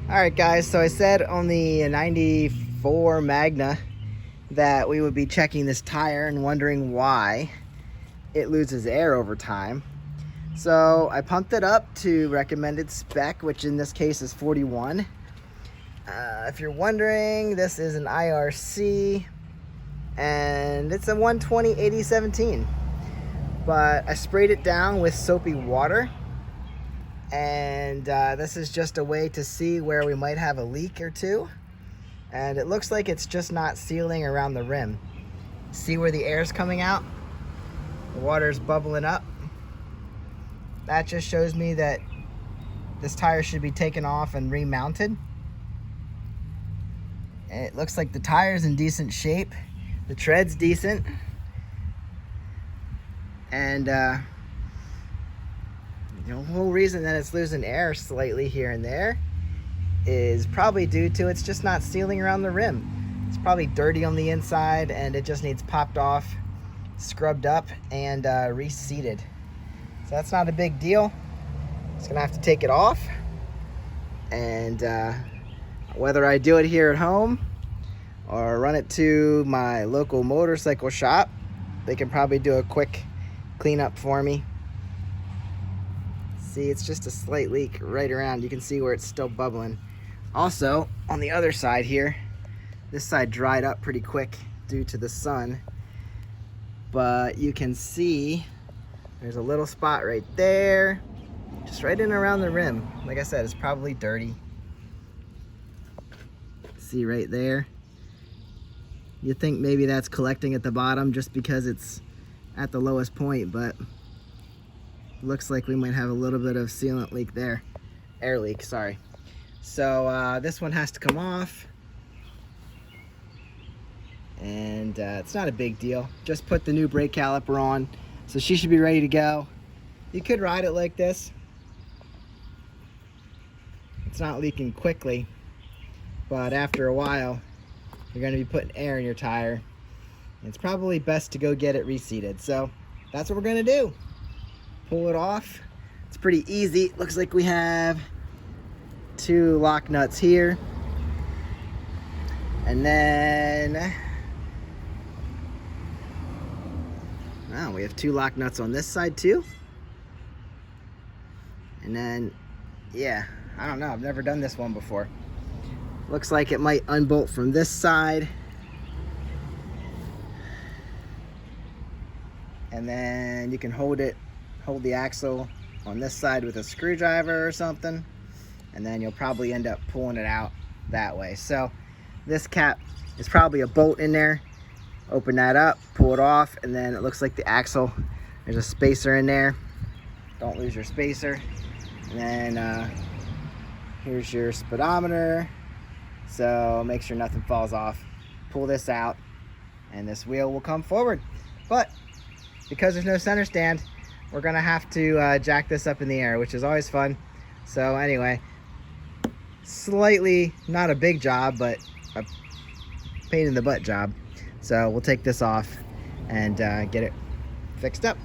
Alright guys, so I said on the 94 Magna that we would be checking this tire and wondering why it loses air over time. So I pumped it up to recommended spec, which in this case is 41. If you're wondering, this is an IRC and it's a 120/80/17. But I sprayed it down with soapy water. And this is just a way to see where we might have a leak or two. And it looks like it's just not sealing around the rim. See where the air's coming out? The water's bubbling up. That just shows me that this tire should be taken off and remounted. And it looks like the tire's in decent shape. The tread's decent. And the whole reason that it's losing air slightly here and there is probably due to it's just not sealing around the rim. It's probably dirty on the inside and it just needs popped off, scrubbed up, and reseated. So that's not a big deal. Just gonna have to take it off, and whether I do it here at home or run it to my local motorcycle shop, they can probably do a quick cleanup for me. See, it's just a slight leak right around. You can see where it's still bubbling. Also, on the other side here, this side dried up pretty quick due to the sun. But you can see there's a little spot right there, just right in around the rim. Like I said, it's probably dirty. See right there? You think maybe that's collecting at the bottom just because it's at the lowest point, but looks like we might have a little bit of sealant leak there. Air leak, sorry. So this one has to come off. And it's not a big deal. Just put the new brake caliper on. So she should be ready to go. You could ride it like this. It's not leaking quickly. But after a while, you're going to be putting air in your tire. It's probably best to go get it reseated. So that's what we're going to do. Pull it off. It's pretty easy. Looks like we have 2 lock nuts here, and then we have 2 lock nuts on this side too. And then I don't know, I've never done this one before. Looks like it might unbolt from this side, and then you can hold the axle on this side with a screwdriver or something, and then you'll probably end up pulling it out that way. So this cap is probably a bolt in there. Open that up, pull it off, and then it looks like the axle, there's a spacer in there. Don't lose your spacer. And then here's your speedometer, so make sure nothing falls off. Pull this out and this wheel will come forward. But because there's no center stand, we're gonna have to jack this up in the air, which is always fun. So anyway, slightly not a big job, but a pain in the butt job. So we'll take this off and get it fixed up.